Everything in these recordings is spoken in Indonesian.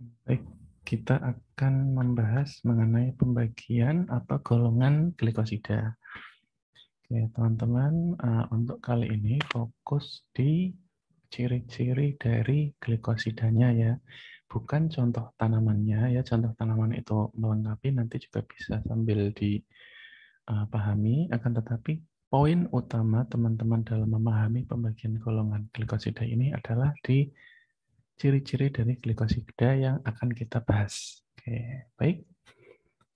Baik, kita akan membahas mengenai pembagian atau golongan glikosida. Oke, teman-teman, untuk kali ini fokus di ciri-ciri dari glikosidanya ya. Bukan contoh tanamannya ya, contoh tanaman itu melengkapi nanti juga bisa sambil dipahami, akan tetapi poin utama teman-teman dalam memahami pembagian golongan glikosida ini adalah di ciri-ciri dari glikosida yang akan kita bahas. Oke, baik.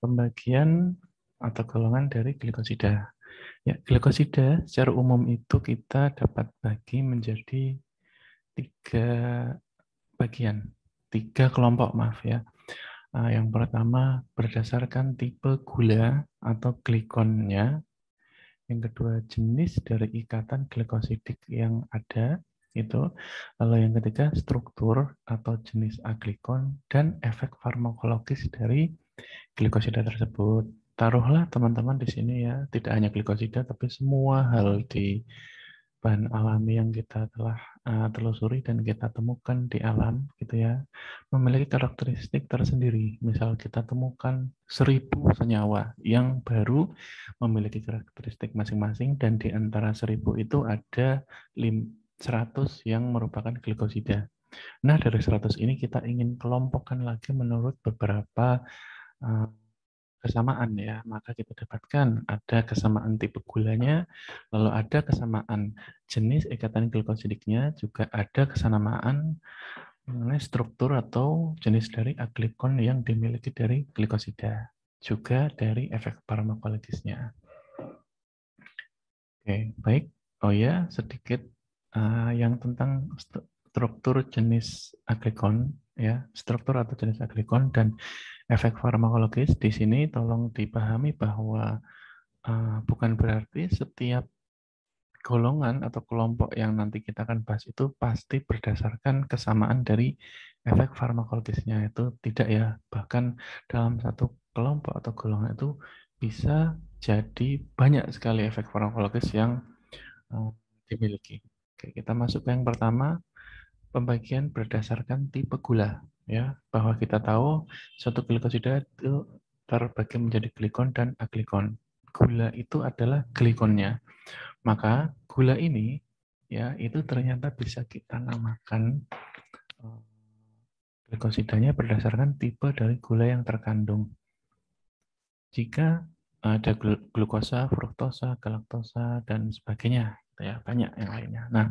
Pembagian atau golongan dari glikosida. Ya, glikosida secara umum itu kita dapat bagi menjadi tiga bagian, tiga kelompok, maaf ya. Yang pertama berdasarkan tipe gula atau glikonnya. Yang kedua jenis dari ikatan glikosidik yang ada itu. Lalu yang ketiga struktur atau jenis aglikon dan efek farmakologis dari glikosida tersebut. Taruhlah teman-teman di sini ya, tidak hanya glikosida tapi semua hal di bahan alami yang kita telah telusuri dan kita temukan di alam gitu ya, memiliki karakteristik tersendiri. Misal kita temukan 1000 senyawa yang baru memiliki karakteristik masing-masing dan di antara 1000 itu ada 100 yang merupakan glikosida. Nah, dari 100 ini kita ingin kelompokkan lagi menurut beberapa uh, kesamaan ya, maka kita dapatkan ada kesamaan tipe gulanya, lalu ada kesamaan jenis ikatan glikosidiknya, juga ada kesamaan mengenai struktur atau jenis dari aglikon yang dimiliki dari glikosida, juga dari efek farmakologisnya. Oke, baik. Oh ya, sedikit yang tentang struktur jenis aglikon ya, struktur atau jenis aglikon dan efek farmakologis. Di sini tolong dipahami bahwa bukan berarti setiap golongan atau kelompok yang nanti kita akan bahas itu pasti berdasarkan kesamaan dari efek farmakologisnya, itu tidak ya. Bahkan dalam satu kelompok atau golongan itu bisa jadi banyak sekali efek farmakologis yang dimiliki. Oke, kita masuk ke yang pertama, pembagian berdasarkan tipe gula ya, bahwa kita tahu suatu glikosida itu terbagi menjadi glikon dan aglikon. Gula itu adalah glikonnya. Maka gula ini ya itu ternyata bisa kita namakan glikosidanya berdasarkan tipe dari gula yang terkandung. Jika ada glukosa, fruktosa, galaktosa dan sebagainya, ya banyak yang lainnya. Nah,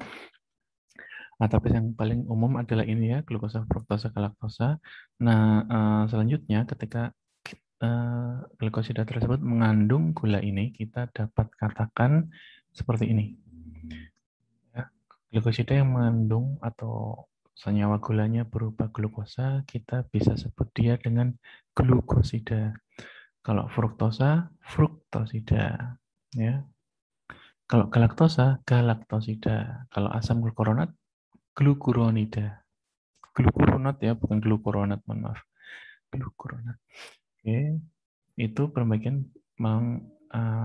tapi yang paling umum adalah ini ya, glukosa, fruktosa, galaktosa. Nah, selanjutnya ketika glikosida tersebut mengandung gula ini, kita dapat katakan seperti ini. Ya, glikosida yang mengandung atau senyawa gulanya berupa glukosa, kita bisa sebut dia dengan glukosida. Kalau fruktosa, fruktosida. Ya. Kalau galaktosa, galaktosida. Kalau asam glukuronat, glukuronida. Glukuronat ya, bukan glukuronat, mohon maaf. Glukuronat. Oke, itu pembagian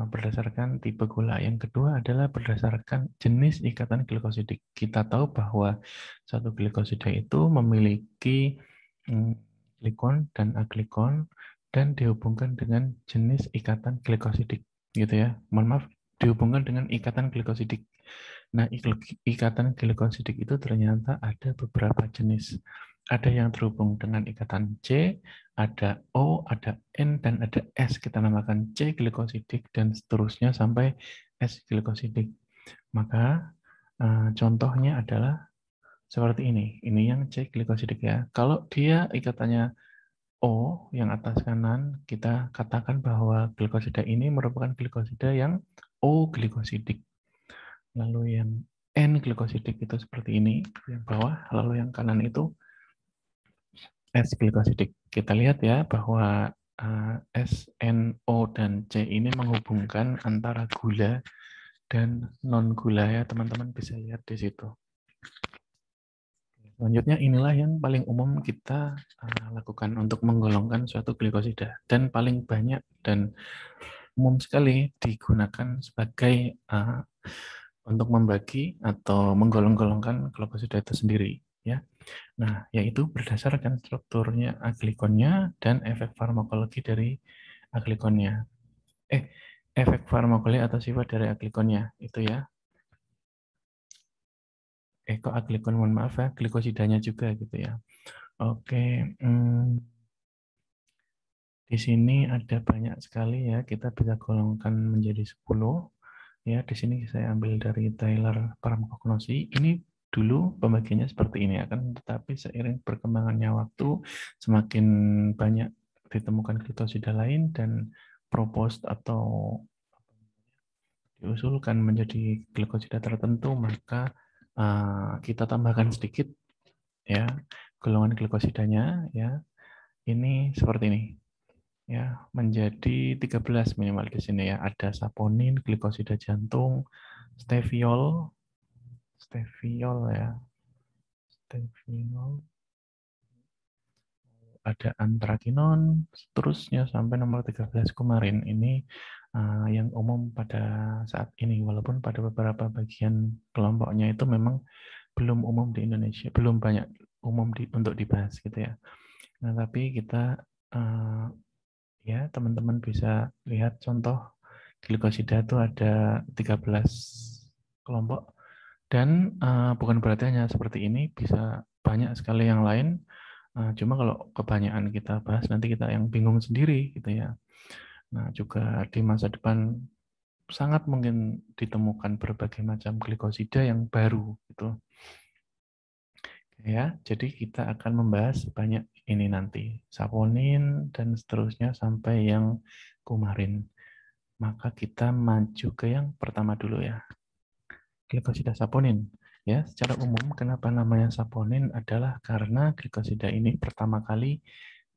berdasarkan tipe gula. Yang kedua adalah berdasarkan jenis ikatan glikosidik. Kita tahu bahwa satu glikosida itu memiliki glikon dan aglikon dan dihubungkan dengan jenis ikatan glikosidik, gitu ya. Mohon maaf, dihubungkan dengan ikatan glikosidik. Nah, ikatan glikosidik itu ternyata ada beberapa jenis. Ada yang terhubung dengan ikatan C, ada O, ada N, dan ada S. Kita namakan C glikosidik dan seterusnya sampai S glikosidik. Maka contohnya adalah seperti ini. Ini yang C glikosidik ya. Kalau dia ikatannya O yang atas kanan, kita katakan bahwa glikosida ini merupakan glikosida yang O glikosidik. Lalu yang N glikosidik itu seperti ini, yang bawah. Lalu yang kanan itu S glikosidik. Kita lihat ya bahwa S, N, O, dan C ini menghubungkan antara gula dan non-gula ya, teman-teman bisa lihat di situ. Selanjutnya inilah yang paling umum kita lakukan untuk menggolongkan suatu glikosida dan paling banyak dan umum sekali digunakan sebagai untuk membagi atau menggolong-golongkan glikosida itu sendiri ya. Nah, yaitu berdasarkan strukturnya aglikonnya dan efek farmakologi dari aglikonnya. Efek farmakologi atau sifat dari aglikonnya itu ya. Kok aglikon, mohon maaf ya, glikosidanya juga gitu ya. Oke, di sini ada banyak sekali ya, kita bisa golongkan menjadi 10. Ya, di sini saya ambil dari Taylor Farmakognosi. Ini dulu pembagiannya seperti ini akan, tetapi seiring perkembangannya waktu, semakin banyak ditemukan glukosida lain dan proposed atau diusulkan menjadi glukosida tertentu, maka kita tambahkan sedikit ya golongan glukosidanya ya. Ini seperti ini ya, menjadi 13 minimal di sini ya. Ada saponin, glikosida jantung, steviol ya, steviol, ada antrakinon, seterusnya sampai nomor 13 kemarin. Ini yang umum pada saat ini, walaupun pada beberapa bagian kelompoknya itu memang belum umum di Indonesia, belum banyak umum untuk dibahas gitu ya. Nah, tapi kita ya teman-teman bisa lihat contoh glikosida itu ada 13 kelompok dan bukan berarti hanya seperti ini, bisa banyak sekali yang lain. Cuma kalau kebanyakan kita bahas nanti kita yang bingung sendiri gitu ya. Nah, juga di masa depan sangat mungkin ditemukan berbagai macam glikosida yang baru gitu. Ya, jadi kita akan membahas banyak ini nanti, saponin dan seterusnya sampai yang kumarin. Maka kita maju ke yang pertama dulu ya, glikosida saponin. Ya, secara umum kenapa namanya saponin adalah karena glikosida ini pertama kali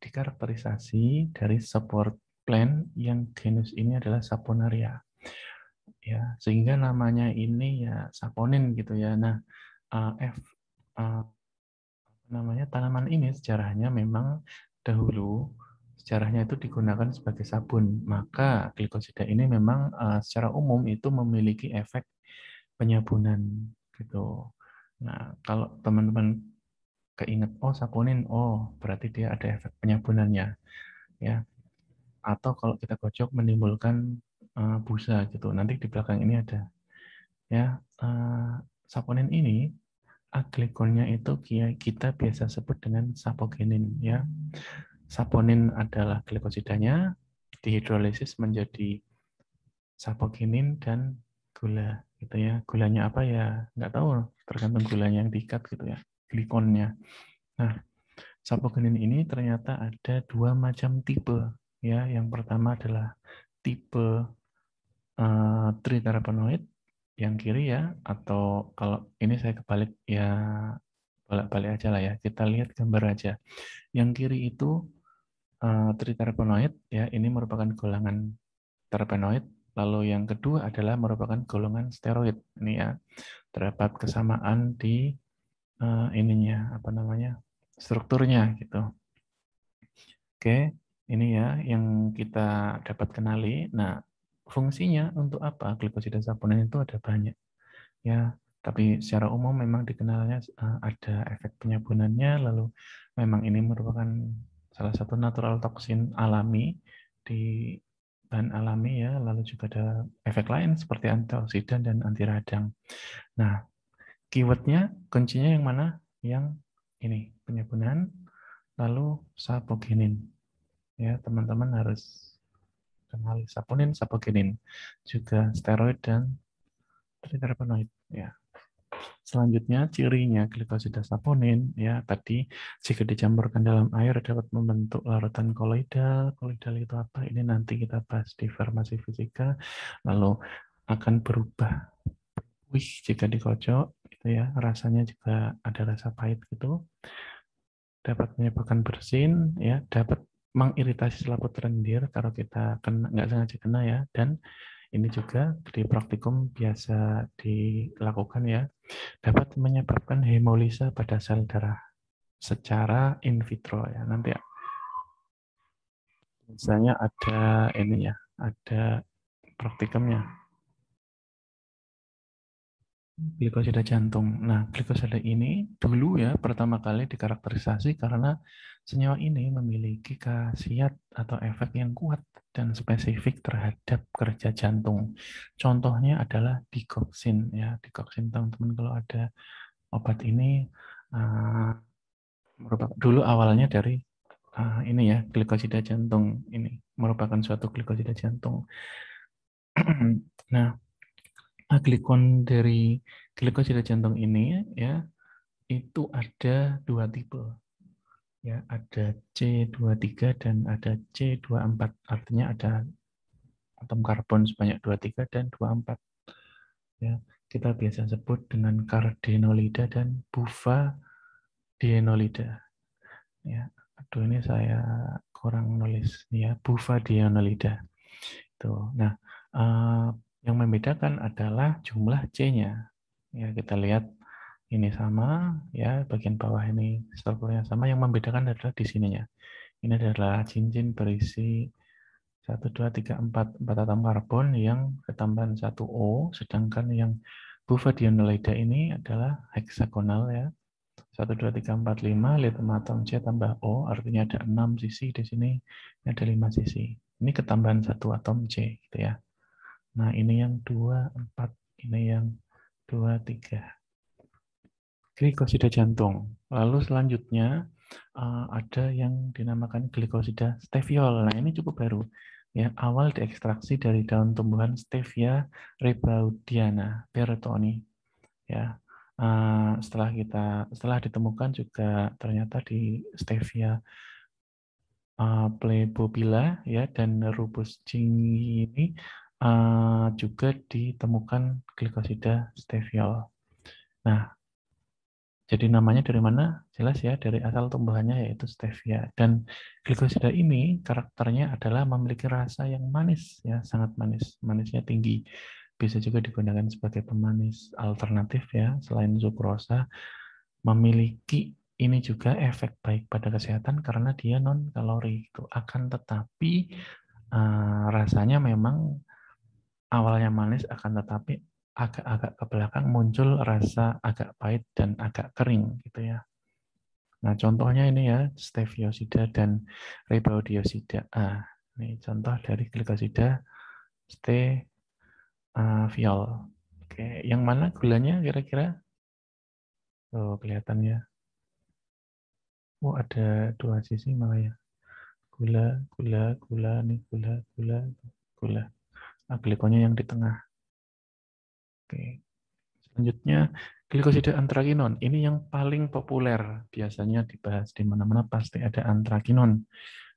dikarakterisasi dari support plant yang genus ini adalah Saponaria. Ya, sehingga namanya ini ya saponin gitu ya. Nah, namanya tanaman ini sejarahnya memang dahulu sejarahnya itu digunakan sebagai sabun. Maka glikosida ini memang secara umum itu memiliki efek penyabunan gitu. Nah, kalau teman-teman keinget, oh saponin, oh berarti dia ada efek penyabunannya ya. Atau kalau kita gocok menimbulkan busa gitu. Nanti di belakang ini ada ya. Saponin ini aglikonnya itu kita biasa sebut dengan sapogenin ya. Saponin adalah glikosidanya, dihidrolisis menjadi sapogenin dan gula gitu ya. Gulanya apa ya nggak tahu, tergantung gulanya yang diikat gitu ya, glikonnya. Nah, sapogenin ini ternyata ada dua macam tipe ya. Yang pertama adalah tipe triterpenoid yang kiri ya, atau kalau ini saya kebalik ya, balik aja lah ya, kita lihat gambar aja. Yang kiri itu triterpenoid ya, ini merupakan golongan terpenoid. Lalu yang kedua adalah merupakan golongan steroid. Ini ya, terdapat kesamaan di ininya apa namanya, strukturnya gitu. Oke, ini ya yang kita dapat kenali. Nah, fungsinya untuk apa? Glikosida saponin itu ada banyak ya, tapi secara umum memang dikenalnya ada efek penyabunannya. Lalu memang ini merupakan salah satu natural toksin alami di bahan alami ya. Lalu juga ada efek lain seperti antioksidan dan anti radang. Nah, keywordnya kuncinya yang mana? Yang ini penyabunan, lalu sapogenin. Ya, teman-teman harus kenali saponin, sapogenin, juga steroid dan triterpenoid. Ya. Selanjutnya cirinya glikosida saponin ya, tadi jika dicampurkan dalam air dapat membentuk larutan koloidal. Koloidal itu apa? Ini nanti kita bahas di farmasi fisika. Lalu akan berubah jika dikocok gitu ya. Rasanya juga ada rasa pahit gitu. Dapat menyebabkan bersin ya, dapat mengiritasi selaput lendir kalau kita kena, nggak sengaja kena ya. Dan ini juga di praktikum biasa dilakukan ya, dapat menyebabkan hemolisa pada sel darah secara in vitro ya. Nanti ya, misalnya ada ini ya, ada praktikumnya. Glikosida jantung. Nah, glikosida ini dulu ya pertama kali dikarakterisasi karena senyawa ini memiliki khasiat atau efek yang kuat dan spesifik terhadap kerja jantung. Contohnya adalah digoxin ya. Digoxin teman-teman kalau ada obat ini merupakan dulu awalnya dari ini ya glikosida jantung ini merupakan suatu glikosida jantung. Nah, glikon dari glikosida jantung ini ya itu ada dua tipe ya, ada C23 dan ada C24. Artinya ada atom karbon sebanyak 23 dan 24 ya. Kita biasa sebut dengan cardenolida dan bufadienolida ya. Aduh ini saya kurang nulis ya, bufadienolida. Tuh. Nah, yang membedakan adalah jumlah C-nya. Ya, kita lihat ini sama, ya bagian bawah ini strukturnya sama. Yang membedakan adalah di sininya. Ini adalah cincin berisi 1, 2, 3, 4 atom karbon yang ketambahan 1O, sedangkan yang bufadienolida ini adalah heksagonal ya. 1, 2, 3, 4, 5, 5 atom C tambah O, artinya ada 6 sisi di sini, ini ada 5 sisi. Ini ketambahan 1 atom C, gitu ya. Nah, ini yang 2, 4, ini yang 2, 3. Glikosida jantung. Lalu selanjutnya ada yang dinamakan glikosida steviol. Nah, ini cukup baru. Ya, awal diekstraksi dari daun tumbuhan Stevia rebaudiana bertoni. Ya, setelah ditemukan juga ternyata di Stevia plebobila ya dan Rubus chingi ini juga ditemukan glikosida steviol. Nah, jadi namanya dari mana? Jelas ya, dari asal tumbuhannya yaitu stevia. Dan glikosida ini karakternya adalah memiliki rasa yang manis, ya sangat manis, manisnya tinggi. Bisa juga digunakan sebagai pemanis alternatif ya, selain sukrosa. Memiliki ini juga efek baik pada kesehatan karena dia non kalori itu. Akan tetapi rasanya memang awalnya manis, akan tetapi agak-agak ke belakang muncul rasa agak pahit dan agak kering gitu ya. Nah, contohnya ini ya, steviosida dan rebaudiosida. Ini contoh dari glikosida steviol. Oke, yang mana gulanya kira-kira? Oh, kelihatannya. Oh, ada dua sisi malah ya. Gula, gula, gula, nih gula, gula, gula. Glikonya yang di tengah. Oke. Selanjutnya, glikosida antrakinon. Ini yang paling populer. Biasanya dibahas di mana-mana pasti ada antrakinon.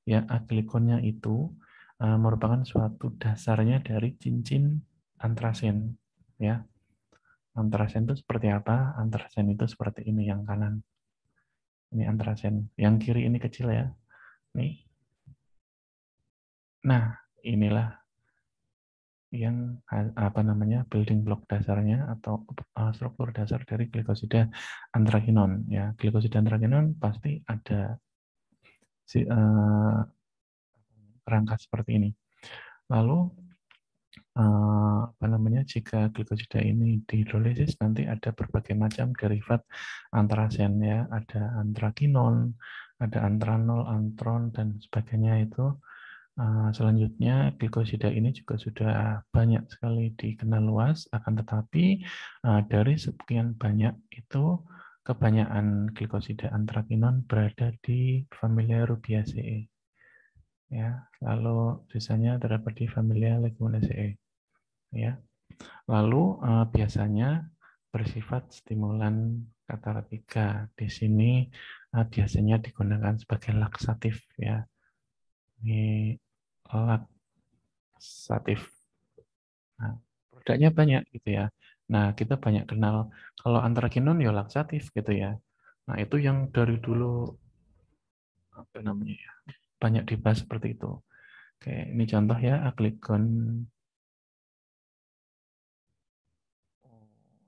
Ya, aglikonnya itu merupakan suatu dasarnya dari cincin antrasen. Ya, antrasen itu seperti apa? Antrasen itu seperti ini yang kanan. Ini antrasen. Yang kiri ini kecil ya. Nih. Nah, inilah yang apa namanya building block dasarnya atau struktur dasar dari glikosida antrakinon ya. Glikosida antrakinon pasti ada kerangka seperti ini. Lalu apa namanya, jika glikosida ini dihidrolisis nanti ada berbagai macam derivat antrasen ya, ada antrakinon, ada antranol, antron dan sebagainya itu. Selanjutnya glikosida ini juga sudah banyak sekali dikenal luas, akan tetapi dari sekian banyak itu kebanyakan glikosida antrakinon berada di familia Rubiaceae ya, lalu sisanya terdapat di familia Leguminaceae ya. Lalu biasanya bersifat stimulan katartika. Di sini biasanya digunakan sebagai laksatif ya. Ini laksatif. Nah, produknya banyak gitu ya. Nah, kita banyak kenal kalau antrakinon ya laksatif gitu ya. Nah, itu yang dari dulu apa namanya ya, banyak dibahas seperti itu. Oke, ini contoh ya aglikon.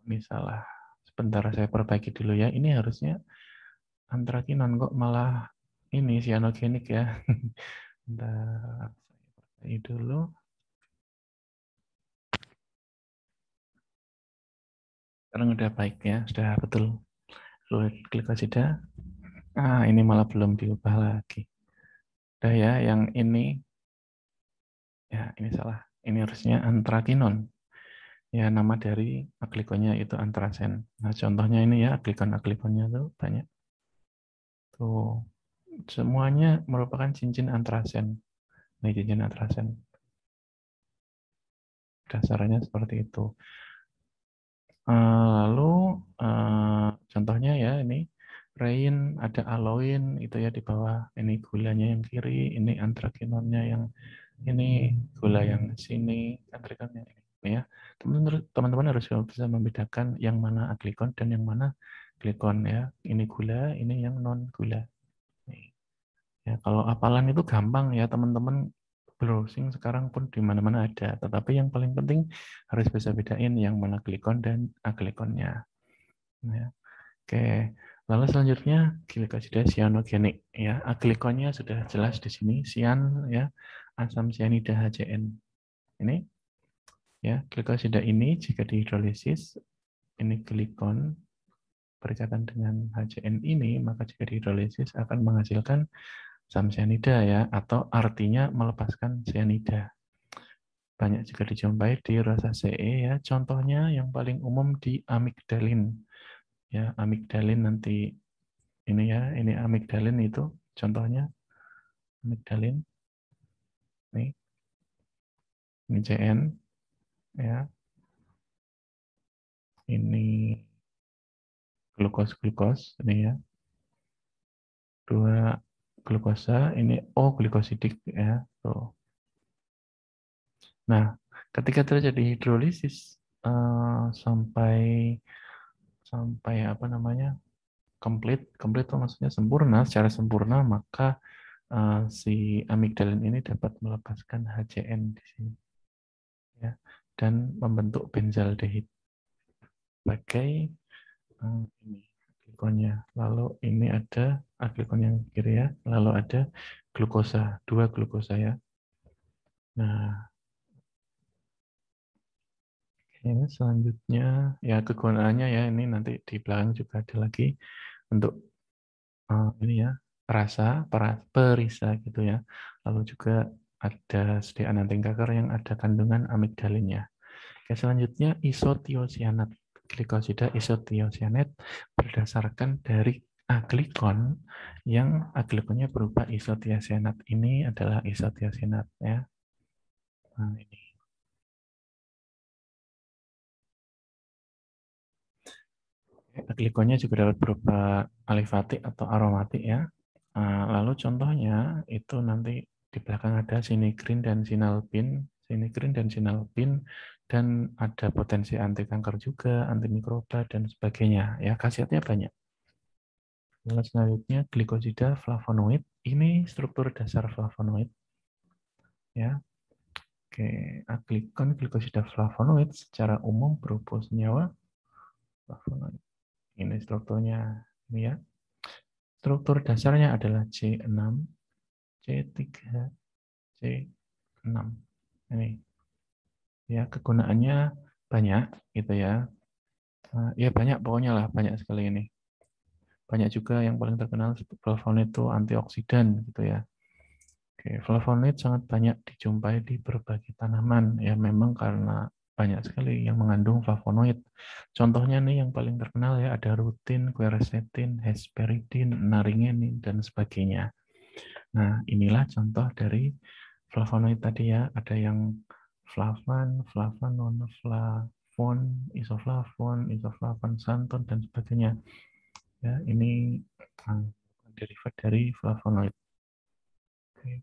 Ini salah. Sebentar saya perbaiki dulu ya. Ini harusnya antrakinon kok malah ini cyanogenik ya. Bentar, saya dulu. Sekarang udah baik ya, sudah betul fluid glikosida. Ini malah belum diubah lagi. Udah ya, yang ini ya ini salah. Ini harusnya antrakinon. Ya nama dari aglikonnya itu antrasen. Nah contohnya ini ya aglikon-aglikonnya tuh banyak. Tuh semuanya merupakan cincin antrasen. Ini cincin antrasen. Dasarnya seperti itu. Lalu contohnya ya ini rein, ada aloin itu ya di bawah. Ini gulanya yang kiri, ini antrakinonnya yang ini, gula yang sini, antrakinonnya ini. Ya, teman-teman harus bisa membedakan yang mana aglikon dan yang mana glikon ya. Ini gula, ini yang non gula. Ya, kalau hafalan itu gampang ya teman-teman, browsing sekarang pun di mana-mana ada. Tetapi yang paling penting harus bisa bedain yang mana glikon dan aglikonnya. Ya. Oke, lalu selanjutnya glikosida sianogenik. Ya, aglikonnya sudah jelas di sini, sian ya, asam sianida HCN. Ini ya, glikosida ini jika dihidrolisis ini glikon berkaitan dengan HCN ini, maka jika dihidrolisis akan menghasilkan asam sianida ya, atau artinya melepaskan sianida. Banyak juga dijumpai di rosaceae ya. Contohnya yang paling umum di amigdalin. Ya, amigdalin nanti ini ya, ini amigdalin itu contohnya amigdalin. Nih, ini CN ya. Ini glukos ini ya. Dua glukosa, ini O glikosidik ya. Tuh. Nah, ketika terjadi hidrolisis sampai apa namanya? komplit itu maksudnya sempurna, secara sempurna, maka si amigdalin ini dapat melepaskan HCN di sini ya, dan membentuk benzaldehid sebagai ini aglikonnya. Lalu ini ada aglikon yang kiri ya, lalu ada glukosa, dua glukosa ya. Nah, ini selanjutnya ya kegunaannya ya, ini nanti di belakang juga ada lagi untuk ini ya, perisa gitu ya. Lalu juga ada sediaan anting kanker yang ada kandungan amigdalinnya. Oke, selanjutnya isotiosianat. Glikosida isotiosianat berdasarkan dari aglikon yang aglikonnya berupa isotiosianat. Ini adalah isotiosianat ya. Nah, ini. Aglikonnya juga dapat berupa alifatik atau aromatik ya. Lalu contohnya itu nanti di belakang ada sinigrin dan sinalpin, dan ada potensi anti kanker juga, anti mikroba dan sebagainya. Ya, khasiatnya banyak. Lalu selanjutnya glikosida flavonoid. Ini struktur dasar flavonoid. Ya, oke, aglikon glikosida flavonoid secara umum berupa senyawa flavonoid. Ini strukturnya ini ya. Struktur dasarnya adalah C6, C3, C6. Ini ya, kegunaannya banyak gitu ya. Ya banyak pokoknya lah, banyak sekali ini. Banyak juga yang paling terkenal flavonoid itu antioksidan gitu ya. Oke, flavonoid sangat banyak dijumpai di berbagai tanaman ya, memang karena banyak sekali yang mengandung flavonoid. Contohnya nih yang paling terkenal ya ada rutin, quercetin, hesperidin, naringenin dan sebagainya. Nah, inilah contoh dari flavonoid tadi ya, ada yang flavan, flavanon, flavon, isoflavon, santon dan sebagainya. Ya, ini derivat dari flavonoid. Oke.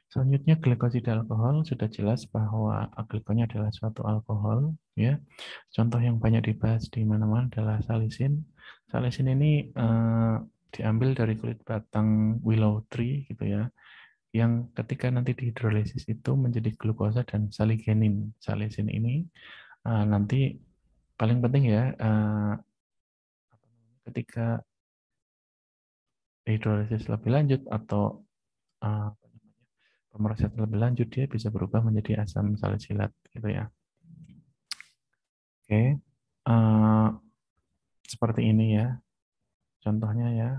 Selanjutnya glikosida alkohol, sudah jelas bahwa aglikonnya adalah suatu alkohol ya. Contoh yang banyak dibahas di mana-mana adalah salisin. Salisin ini diambil dari kulit batang willow tree gitu ya, yang ketika nanti dihidrolisis itu menjadi glukosa dan saligenin. Salisin ini nanti paling penting ya, ketika hidrolisis lebih lanjut atau pemrosesan lebih lanjut, dia bisa berubah menjadi asam salisilat gitu ya. Oke. uh, seperti ini ya. Contohnya ya.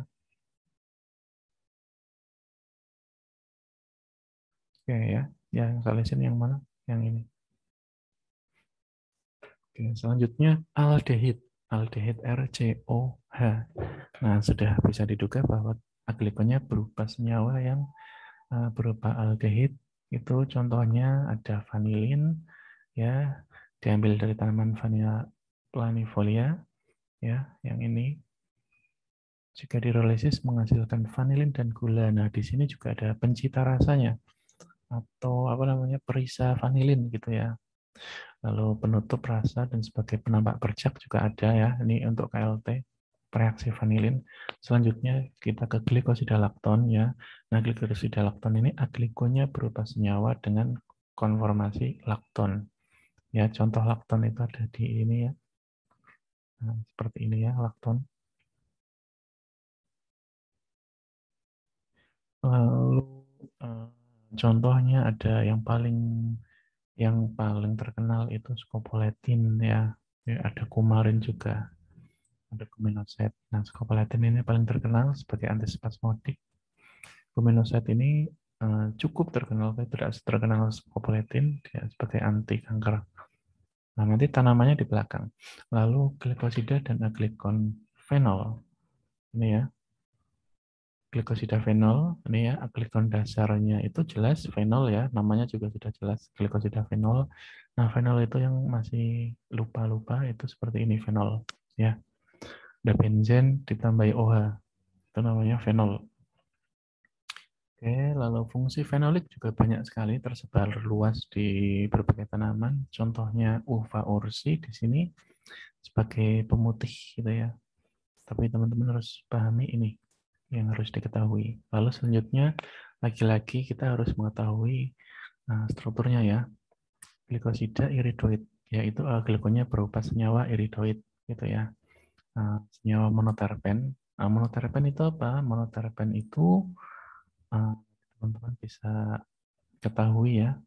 Oke ya. Yang salisin yang mana? Yang ini. Oke, selanjutnya aldehid. Aldehid RCOH. Nah, sudah bisa diduga bahwa aglikonnya berupa senyawa yang berupa aldehid. Itu contohnya ada vanilin, ya, diambil dari tanaman Vanilla planifolia, ya, yang ini. Jika dirolisis menghasilkan vanilin dan gula. Nah, di sini juga ada pencita rasanya atau apa namanya perisa vanilin gitu ya. Lalu penutup rasa dan sebagai penambah bercak juga ada ya. Ini untuk KLT reaksi vanilin. Selanjutnya kita ke glikosida lakton ya. Nah, glikosida lakton ini aglikonya berupa senyawa dengan konformasi lakton. Ya, contoh lakton itu ada di ini ya. Nah, seperti ini ya lakton. Lalu contohnya ada yang paling terkenal itu scopoletin ya. Ya, ada kumarin juga, ada guminosid. Nah, scopoletin ini paling terkenal sebagai antispasmodik. Guminosid ini cukup terkenal, tapi tidak terkenal scopoletin ya, sebagai anti kanker. Nah, nanti tanamannya di belakang. Lalu glikosida dan aglikon fenol. Ini ya, glikosida fenol, ini ya, aglikon dasarnya itu jelas fenol ya, namanya juga sudah jelas, glikosida fenol. Nah, fenol itu yang masih lupa-lupa itu seperti ini fenol ya. Ada benzen ditambahi OH, itu namanya fenol. Oke, lalu fungsi fenolik juga banyak sekali tersebar luas di berbagai tanaman. Contohnya uva ursi di sini sebagai pemutih gitu ya. Tapi teman-teman harus pahami ini yang harus diketahui. Lalu selanjutnya lagi-lagi kita harus mengetahui strukturnya ya. Glikosida iridoid, yaitu glikonya berupa senyawa iridoid gitu ya. Senyawa monoterpen. Monoterpen itu apa? Monoterpen itu teman-teman bisa ketahui ya.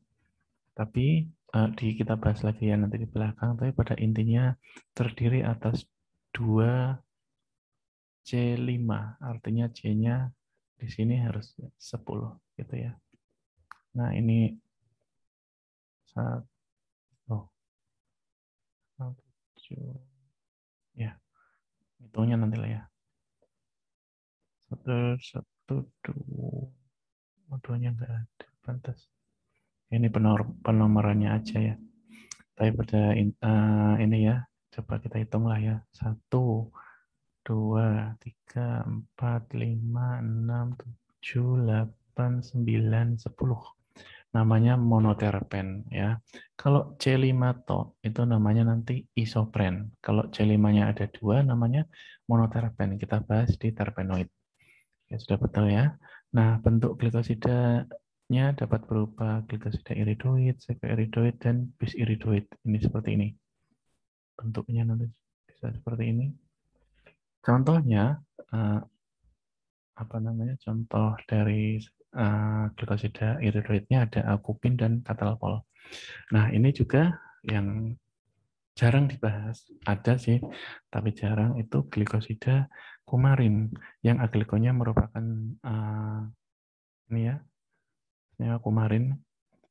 Tapi kita bahas lagi ya nanti di belakang. Tapi pada intinya terdiri atas 2 C5, artinya C-nya di sini harus 10 gitu ya. Nah, ini oh, ya, hitungnya nanti lah ya. Satu, duanya enggak ada, pantas. Ini penomorannya aja ya. Tapi pada ini ya, coba kita hitung lah ya. 1, 2, 3, 4, 5, 6, 7, 8, 9, 10. Namanya monoterpen ya. Kalau C5 to itu namanya nanti isopren. Kalau C5-nya ada 2 namanya monoterpen. Kita bahas di terpenoid. Ya, sudah betul ya. Nah, bentuk glikosidanya dapat berupa glikosida iridoid, sekoiridoid, dan bisiridoid. Ini seperti ini. Bentuknya nanti bisa seperti ini. Contohnya, apa namanya? Contoh dari glikosida iridoidnya ada alkupin dan katalpol. Nah, ini juga yang jarang dibahas. Ada sih, tapi jarang itu glikosida kumarin yang aglikonya merupakan ini ya, senyawa kumarin.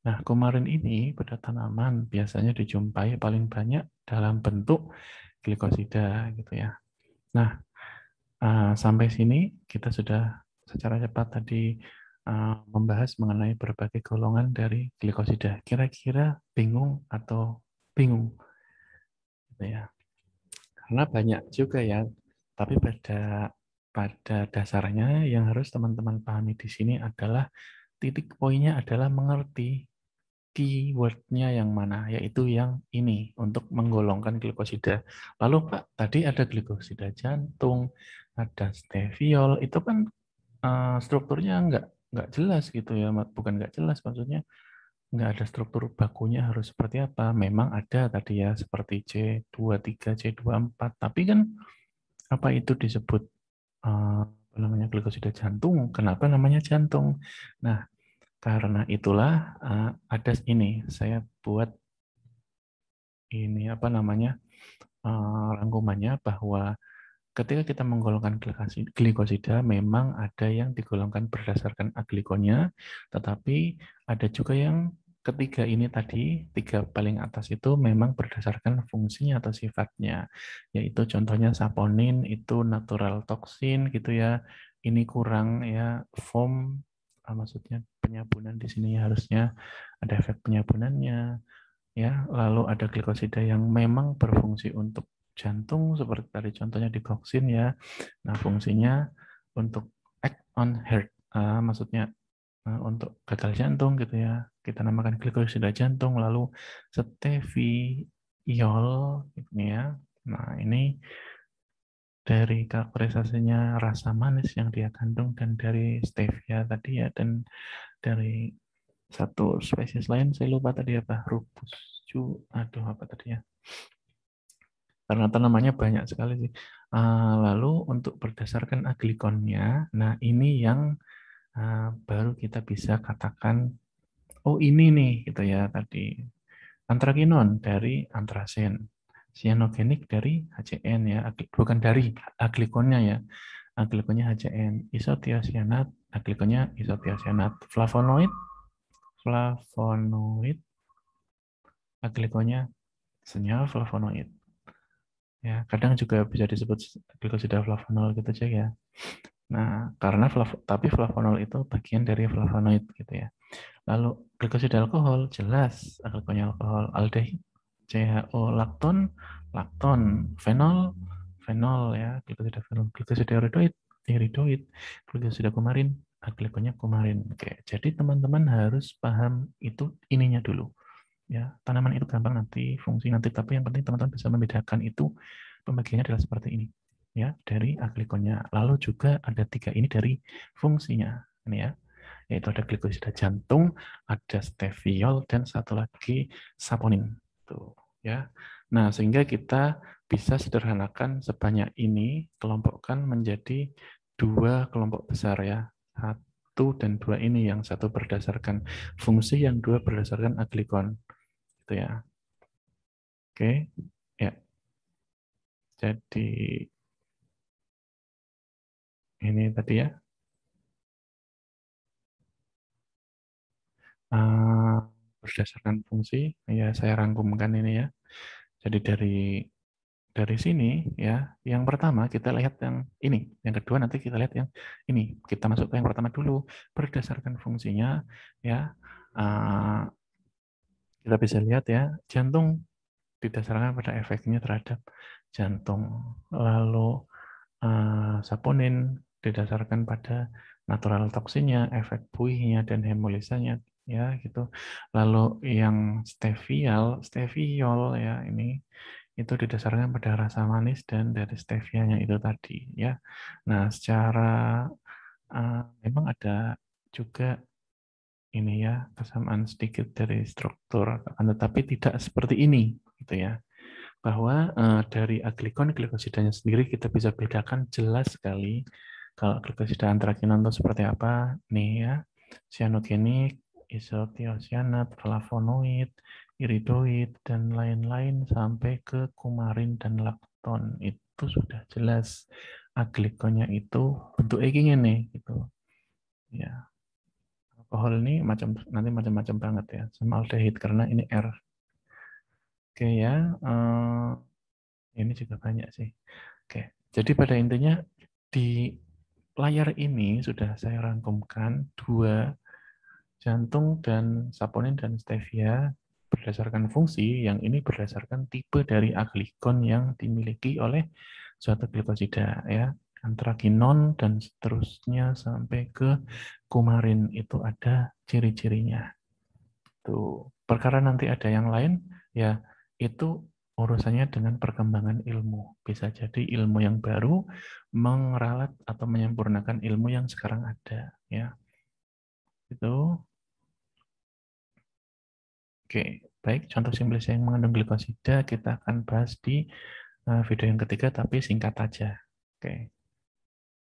Nah, kumarin ini pada tanaman biasanya dijumpai paling banyak dalam bentuk glikosida gitu ya. Nah, sampai sini kita sudah secara cepat tadi membahas mengenai berbagai golongan dari glikosida. Kira-kira bingung atau bingung? Gitu ya. Karena banyak juga ya, tapi pada dasarnya yang harus teman-teman pahami di sini adalah titik poinnya adalah mengerti keyword-nya yang mana, yaitu yang ini untuk menggolongkan glikosida. Lalu Pak, tadi ada glikosida jantung, ada steviol, itu kan strukturnya nggak jelas gitu ya, bukan nggak jelas maksudnya nggak ada struktur bakunya harus seperti apa. Memang ada tadi ya seperti C23, C24, tapi kan apa itu disebut apa namanya glikosida jantung? Kenapa namanya jantung? Nah, karena itulah ada ini saya buat ini apa namanya rangkumannya bahwa ketika kita menggolongkan glikosida, memang ada yang digolongkan berdasarkan aglikonya, tetapi ada juga yang ketiga ini tadi, tiga paling atas itu memang berdasarkan fungsinya atau sifatnya, yaitu contohnya saponin itu natural toxin gitu ya, ini kurang ya foam, maksudnya penyabunan di sini harusnya ada efek penyabunannya, ya, lalu ada glikosida yang memang berfungsi untuk jantung seperti tadi contohnya digoxin ya. Nah, fungsinya untuk act on heart, maksudnya untuk gagal jantung gitu ya. Kita namakan glikosida jantung, lalu steviol ini ya. Nah, ini dari karakterisasinya rasa manis yang dia kandung dan dari stevia tadi ya, dan dari satu spesies lain saya lupa tadi apa, rubus aduh apa tadi ya, karena tanamannya banyak sekali sih. Lalu untuk berdasarkan aglikonnya, nah ini yang baru kita bisa katakan, oh ini nih gitu ya tadi. Antrakinon dari antrasen, cyanogenik dari HCN ya, bukan dari aglikonnya ya, aglikonnya HCN, isotiosianat, aglikonnya isotiosianat, flavonoid, aglikonnya senyawa flavonoid. Ya, kadang juga bisa disebut glikosida flavonol gitu aja ya. Nah, karena tapi flavonol itu bagian dari flavonoid gitu ya. Lalu glikosida alkohol jelas alkoholnya alkohol, aldehid, CHO, lakton, fenol ya, glikosida fenol, glikosida iridoid, glikosida kumarin, aglikonya kumarin. Oke, jadi teman-teman harus paham itu ininya dulu. Ya, tanaman itu gampang nanti, fungsi nanti, tapi yang penting teman-teman bisa membedakan itu pembagiannya adalah seperti ini. Ya, dari aglikonnya. Lalu juga ada tiga ini dari fungsinya. Ini ya, yaitu ada glikosida jantung, ada steviol, dan satu lagi saponin. Tuh, ya. Nah, sehingga kita bisa sederhanakan sebanyak ini, kelompokkan menjadi dua kelompok besar ya. Satu dan dua ini, yang satu berdasarkan fungsi, yang dua berdasarkan aglikon. Itu ya. Oke, ya. Jadi ini tadi ya. Berdasarkan fungsi, ya saya rangkumkan ini ya. Jadi dari sini ya, yang pertama kita lihat yang ini, yang kedua nanti kita lihat yang ini. Kita masuk ke yang pertama dulu, berdasarkan fungsinya ya. Kita bisa lihat ya, jantung didasarkan pada efeknya terhadap jantung. Lalu saponin didasarkan pada natural toksinnya, efek buihnya dan hemolisanya ya gitu. Lalu yang steviol ya ini itu didasarkan pada rasa manis dan dari stevianya itu tadi ya. Nah, secara memang ada juga ini ya kesamaan sedikit dari struktur, tetapi tidak seperti ini gitu ya, bahwa dari aglikon glikosidanya sendiri kita bisa bedakan jelas sekali kalau glikosida antrakinon itu seperti apa nih ya, cyanogenik, isotiosianat, flavonoid, iridoid dan lain-lain sampai ke kumarin dan lakton, itu sudah jelas aglikonnya itu bentuk egingnya nih gitu ya. Alkohol ini nanti macam-macam banget ya, sama aldehid karena ini R. Oke ya, ini juga banyak sih. Oke, jadi pada intinya di layar ini sudah saya rangkumkan dua, jantung dan saponin dan stevia berdasarkan fungsi, yang ini berdasarkan tipe dari aglikon yang dimiliki oleh suatu glikosida ya, antrakinon dan seterusnya sampai ke kumarin, itu ada ciri-cirinya. Tuh, perkara nanti ada yang lain, ya itu urusannya dengan perkembangan ilmu. Bisa jadi ilmu yang baru meralat atau menyempurnakan ilmu yang sekarang ada. Ya, itu. Oke, baik. Contoh simplis yang mengandung glikosida kita akan bahas di video yang ketiga, tapi singkat aja. Oke.